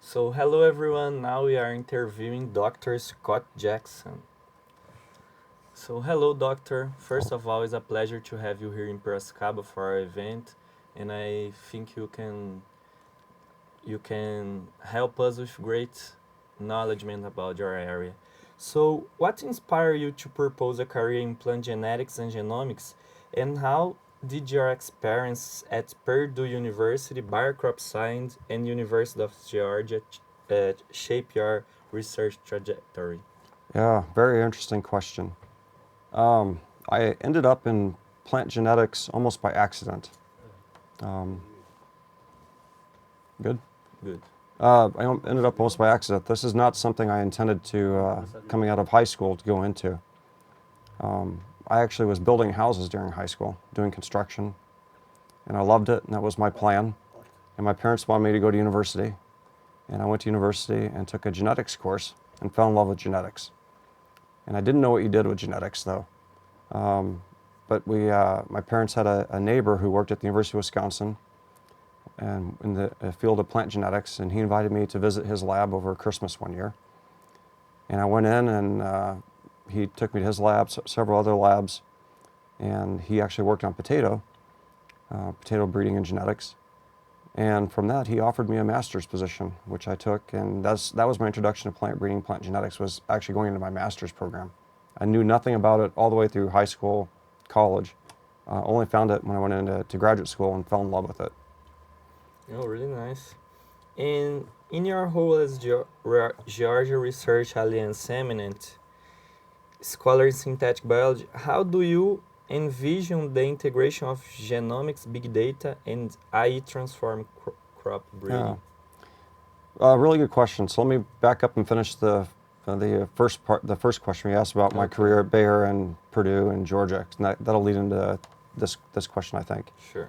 So hello everyone, now we are interviewing Dr. Scott Jackson. So hello doctor, first of all it's a pleasure to have you here in Piracicaba for our event, and I think you can help us with great knowledge about your area. So what inspired you to propose a career in plant genetics and genomics, and how did your experience at Purdue University, Biocrop Science, and University of Georgia shape your research trajectory? Yeah, very interesting question. I ended up in plant genetics almost by accident. Um, good? Good. Ended up almost by accident. This is not something I intended to, coming out of high school, to go into. I actually was building houses during high school, doing construction, and I loved it, and that was my plan. And my parents wanted me to go to university, and I went to university and took a genetics course and fell in love with genetics. And I didn't know what you did with genetics, though. But my parents had a neighbor who worked at the University of Wisconsin and in the field of plant genetics, and he invited me to visit his lab over Christmas one year. And I went in, and he took me to his lab, several other labs, and he actually worked on potato breeding and genetics. And from that, he offered me a master's position, which I took, and that was my introduction to plant breeding, plant genetics, was actually going into my master's program. I knew nothing about it all the way through high school, college. Only found it when I went into graduate school and fell in love with it. Oh, really nice. And in your role as Georgia Research Alliance Eminent Scholar in Synthetic Biology, how do you envision the integration of genomics, big data, and AI transform crop breeding? Really good question. So let me back up and finish the first part, the first question you asked about my career at Bayer and Purdue and Georgia. That'll lead into this question, I think. Sure.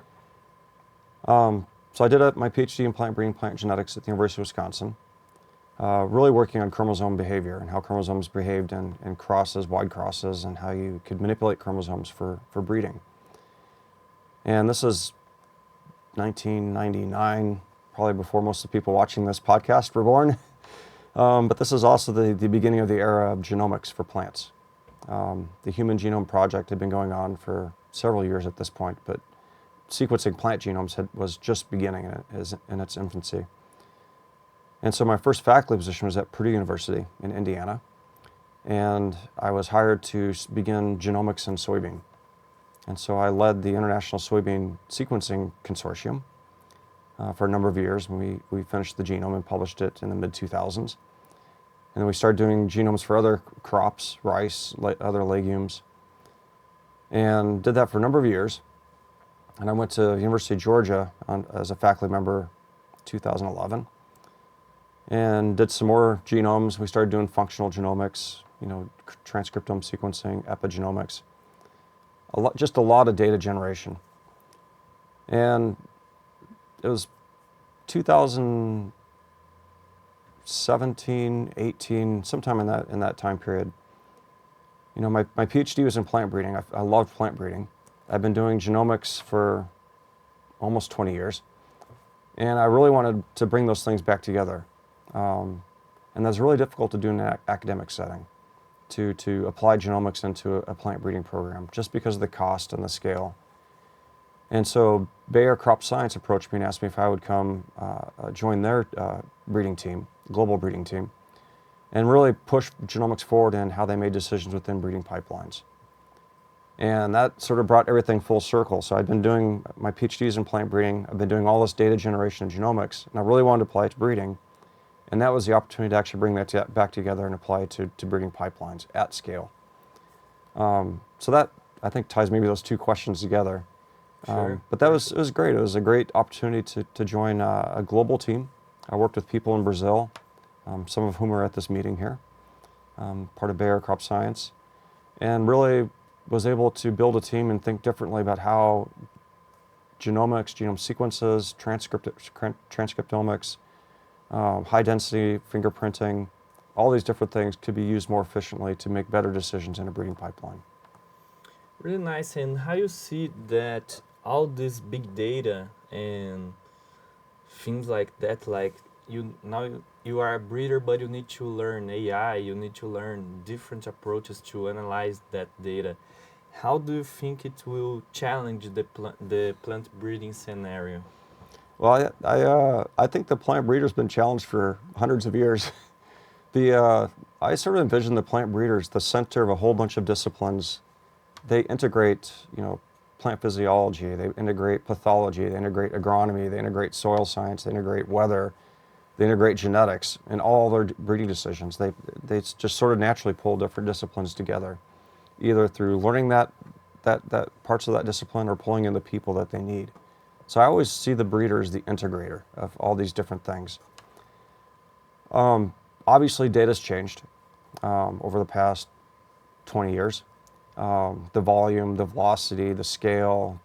So I did my PhD in plant breeding, plant genetics at the University of Wisconsin, really working on chromosome behavior and how chromosomes behaved in crosses, wide crosses, and how you could manipulate chromosomes for breeding. And this is 1999, probably before most of the people watching this podcast were born. But this is also the beginning of the era of genomics for plants. The Human Genome Project had been going on for several years at this point, but sequencing plant genomes was just beginning in its infancy. And so my first faculty position was at Purdue University in Indiana, and I was hired to begin genomics in soybean. And so I led the International Soybean Sequencing Consortium for a number of years, and we finished the genome and published it in the mid-2000s. And then we started doing genomes for other crops, rice, other legumes, and did that for a number of years. And I went to the University of Georgia as a faculty member 2011 and did some more genomes. We started doing functional genomics, transcriptome sequencing, epigenomics, just a lot of data generation. And it was 2017, 18, sometime in that time period. My PhD was in plant breeding. I loved plant breeding. I've been doing genomics for almost 20 years, and I really wanted to bring those things back together. And that's really difficult to do in an academic setting, to apply genomics into a plant breeding program, just because of the cost and the scale. And so Bayer Crop Science approached me and asked me if I would come join their breeding team, global breeding team, and really push genomics forward in how they made decisions within breeding pipelines. And that sort of brought everything full circle. So I'd been doing my PhDs in plant breeding. I've been doing all this data generation in genomics, and I really wanted to apply it to breeding. And that was the opportunity to actually bring that back together and apply it to breeding pipelines at scale. So that, I think, ties maybe those two questions together. Sure. But it was great. It was a great opportunity to join a global team. I worked with people in Brazil, some of whom are at this meeting here, part of Bayer Crop Science, and really was able to build a team and think differently about how genomics, genome sequences, transcriptomics, high-density fingerprinting, all these different things could be used more efficiently to make better decisions in a breeding pipeline. Really nice. And how you see that all this big data and things like that, like you are a breeder, but you need to learn AI, you need to learn different approaches to analyze that data. How do you think it will challenge the plant breeding scenario? Well, I think the plant breeder's been challenged for hundreds of years. I sort of envision the plant breeders the center of a whole bunch of disciplines. They integrate, plant physiology, they integrate pathology, they integrate agronomy, they integrate soil science, they integrate weather, they integrate genetics in all their breeding decisions. They just sort of naturally pull different disciplines together, either through learning that parts of that discipline or pulling in the people that they need. So I always see the breeder as the integrator of all these different things. Obviously, data's changed over the past 20 years. The volume, the velocity, the scale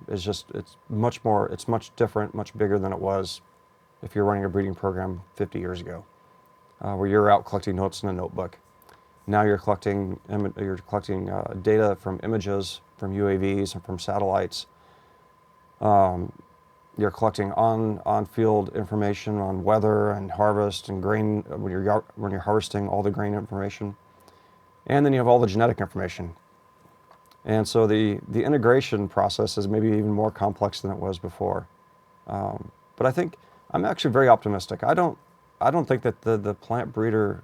it's much different, much bigger than it was if you're running a breeding program 50 years ago, where you're out collecting notes in a notebook. Now you're collecting data from images, from UAVs and from satellites. You're collecting on-field information on weather and harvest and grain when you're harvesting all the grain information, and then you have all the genetic information. And so the integration process is maybe even more complex than it was before. But I think I'm actually very optimistic. I don't think that the plant breeder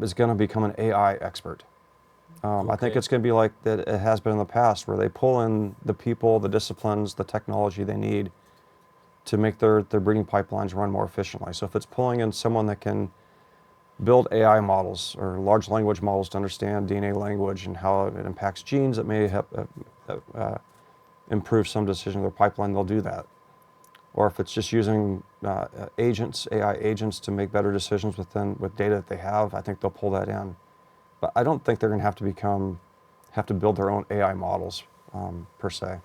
is going to become an AI expert. I think it's going to be like that it has been in the past, where they pull in the people, the disciplines, the technology they need to make their breeding pipelines run more efficiently. So if it's pulling in someone that can build AI models or large language models to understand DNA language and how it impacts genes that may help improve some decision of their pipeline, they'll do that. Or if it's just using AI agents to make better decisions with data that they have, I think they'll pull that in. But I don't think they're going to have to build their own AI models per se.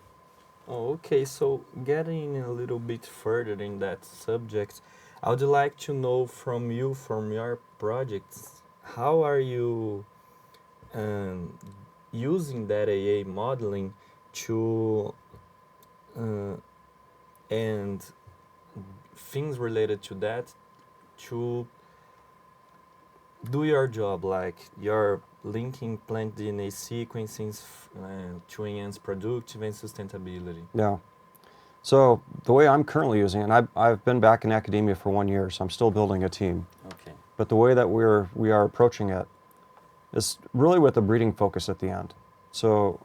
Oh, okay. So getting a little bit further in that subject, I would like to know from your projects, how are you using that AI modeling to and things related to that to do your job, like you're linking plant DNA sequencing to enhance productive and sustainability. Yeah. So the way I'm currently using it, and I've been back in academia for 1 year, so I'm still building a team. Okay. But the way that we are approaching it is really with a breeding focus at the end. So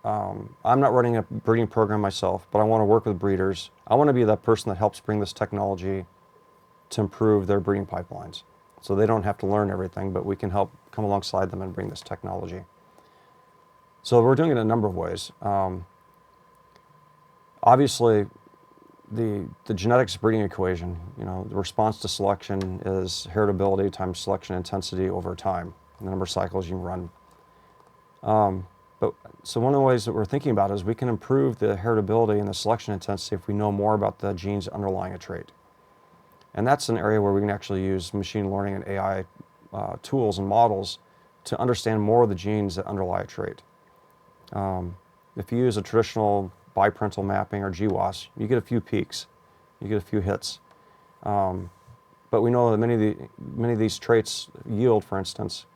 I'm not running a breeding program myself, but I want to work with breeders. I want to be that person that helps bring this technology to improve their breeding pipelines. So they don't have to learn everything, but we can help come alongside them and bring this technology. So we're doing it in a number of ways. Obviously, the genetics breeding equation, the response to selection is heritability times selection intensity over time, and the number of cycles you can run. So one of the ways that we're thinking about is we can improve the heritability and the selection intensity if we know more about the genes underlying a trait. And that's an area where we can actually use machine learning and AI tools and models to understand more of the genes that underlie a trait. If you use a traditional biparental mapping or GWAS, you get a few peaks, you get a few hits. But we know that many of these traits, yield, for instance,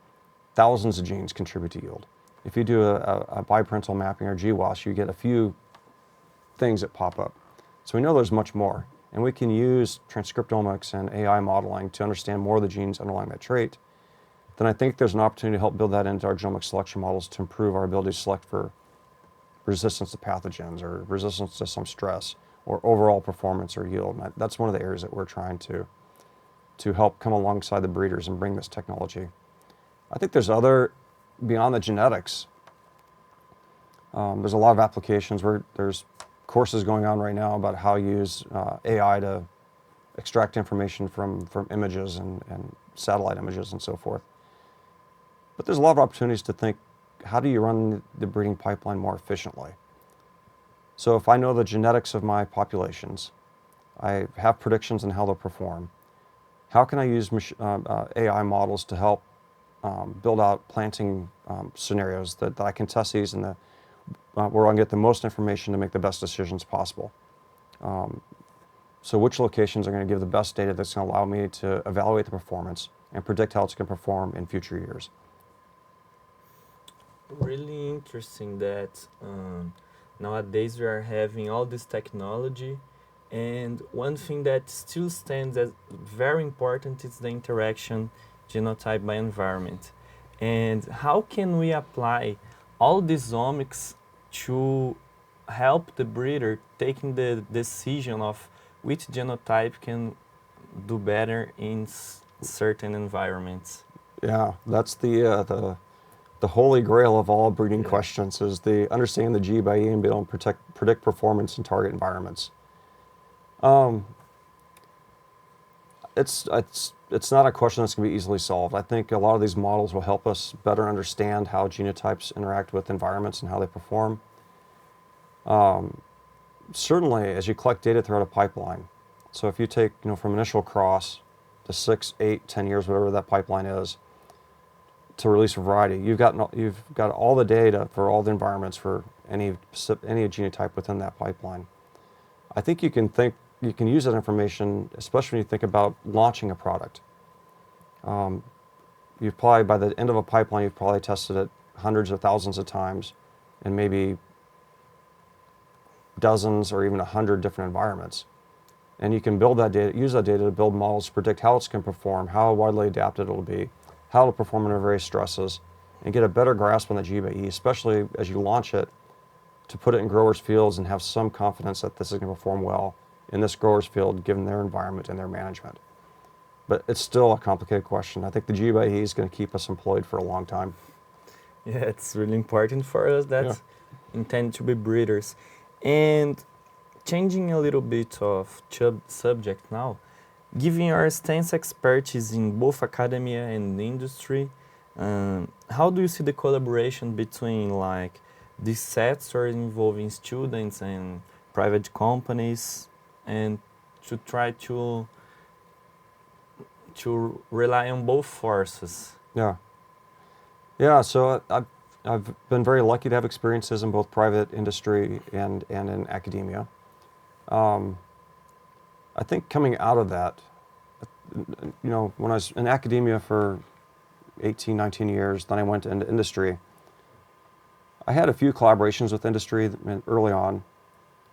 thousands of genes contribute to yield. If you do a biparental mapping or GWAS, you get a few things that pop up. So we know there's much more. And we can use transcriptomics and AI modeling to understand more of the genes underlying that trait. Then I think there's an opportunity to help build that into our genomic selection models to improve our ability to select for resistance to pathogens or resistance to some stress or overall performance or yield. And that's one of the areas that we're trying to help come alongside the breeders and bring this technology. I think there's beyond the genetics, there's a lot of applications where there's courses going on right now about how to use AI to extract information from images and satellite images and so forth. But there's a lot of opportunities to think, how do you run the breeding pipeline more efficiently? So if I know the genetics of my populations, I have predictions on how they'll perform, how can I use AI models to help build out planting scenarios that I can test these in where I can get the most information to make the best decisions possible. So which locations are going to give the best data that's going to allow me to evaluate the performance and predict how it's going to perform in future years. Really interesting that nowadays we are having all this technology, and one thing that still stands as very important is the interaction genotype by environment. And how can we apply all these omics to help the breeder taking the decision of which genotype can do better in certain environments? Yeah, that's the holy grail of all breeding questions, is the understanding the G by E and be able to predict performance in target environments. It's not a question that's going to be easily solved. I think a lot of these models will help us better understand how genotypes interact with environments and how they perform. Certainly, as you collect data throughout a pipeline, so if you take, from initial cross to 6, 8, 10 years, whatever that pipeline is, to release a variety, you've got all the data for all the environments for any genotype within that pipeline. I think you can use that information, especially when you think about launching a product. You've probably, by the end of a pipeline, you've probably tested it hundreds of thousands of times in maybe dozens or even 100 different environments. And you can use that data to build models to predict how it's going to perform, how widely adapted it'll be, how it'll perform under various stresses, and get a better grasp on the G by E, especially as you launch it, to put it in growers' fields and have some confidence that this is going to perform well in this grower's field given their environment and their management. But it's still a complicated question. I think the G by E is going to keep us employed for a long time. Yeah, it's really important for us that intend to be breeders. And changing a little bit of subject now, given your extensive expertise in both academia and industry, how do you see the collaboration between these sets are involving students and private companies, and to try to rely on both forces? Yeah. So I've been very lucky to have experiences in both private industry and in academia. I think coming out of that, when I was in academia for 18, 19 years, then I went into industry. I had a few collaborations with industry early on,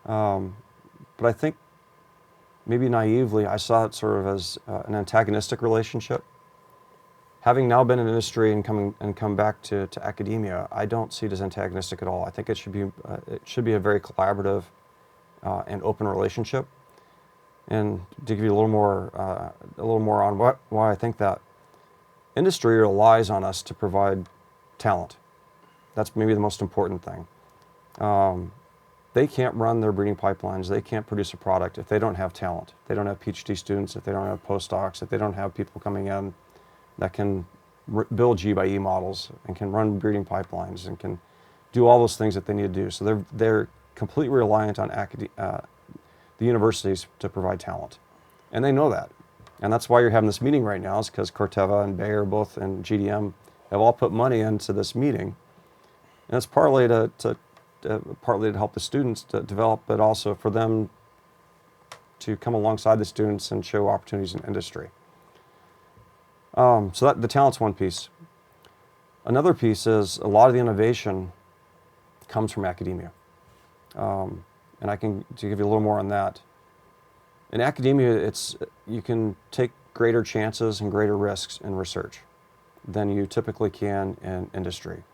but I think maybe naively I saw it sort of as an antagonistic relationship. Having now been in industry and come back to academia, I don't see it as antagonistic at all. I think it should be a very collaborative and open relationship. And to give you a little more on why I think that, industry relies on us to provide talent. That's maybe the most important thing. They can't run their breeding pipelines, they can't produce a product if they don't have talent. If they don't have PhD students, if they don't have postdocs, if they don't have people coming in that can build G by E models and can run breeding pipelines and can do all those things that they need to do. So they're completely reliant on the universities to provide talent. And they know that. And that's why you're having this meeting right now, is because Corteva and Bayer both and GDM have all put money into this meeting. And it's partly to help the students to develop, but also for them to come alongside the students and show opportunities in industry. So that the talent's one piece. Another piece is a lot of the innovation comes from academia. And to give you a little more on that. In academia, you can take greater chances and greater risks in research than you typically can in industry.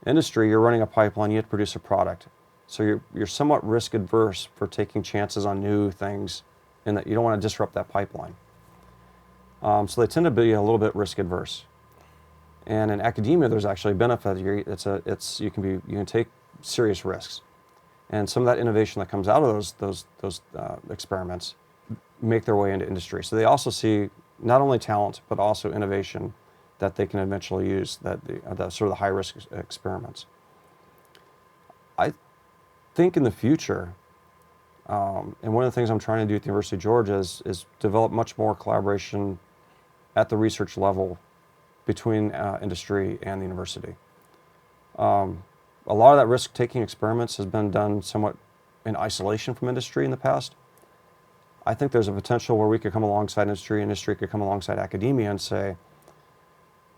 Industry, you're running a pipeline, you have to produce a product. So you're somewhat risk adverse for taking chances on new things, in that you don't want to disrupt that pipeline. So they tend to be a little bit risk adverse. And in academia, there's actually a benefit. You can take serious risks. And some of that innovation that comes out of those experiments make their way into industry. So they also see not only talent, but also innovation that they can eventually use, the sort of the high-risk experiments. I think in the future, and one of the things I'm trying to do at the University of Georgia is develop much more collaboration at the research level between industry and the university. A lot of that risk-taking experiments has been done somewhat in isolation from industry in the past. I think there's a potential where we could come alongside industry could come alongside academia and say,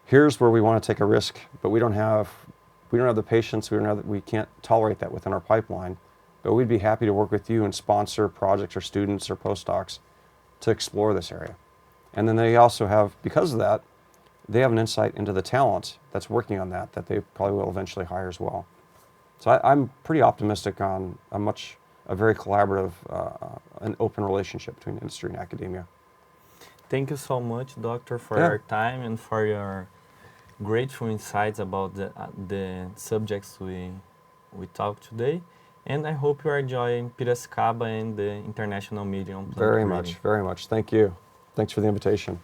here's where we want to take a risk, but we don't have the patience, we can't tolerate that within our pipeline, but we'd be happy to work with you and sponsor projects or students or postdocs to explore this area. And then they also have, because of that, they have an insight into the talent that's working on that they probably will eventually hire as well. So I'm pretty optimistic on a very collaborative and open relationship between industry and academia. Thank you so much, Doctor, for your time and for your grateful insights about the subjects we talked today. And I hope you are enjoying Piracicaba and the International Meeting on Plant Very Breeding. much, very much. Thank you. Thanks for the invitation.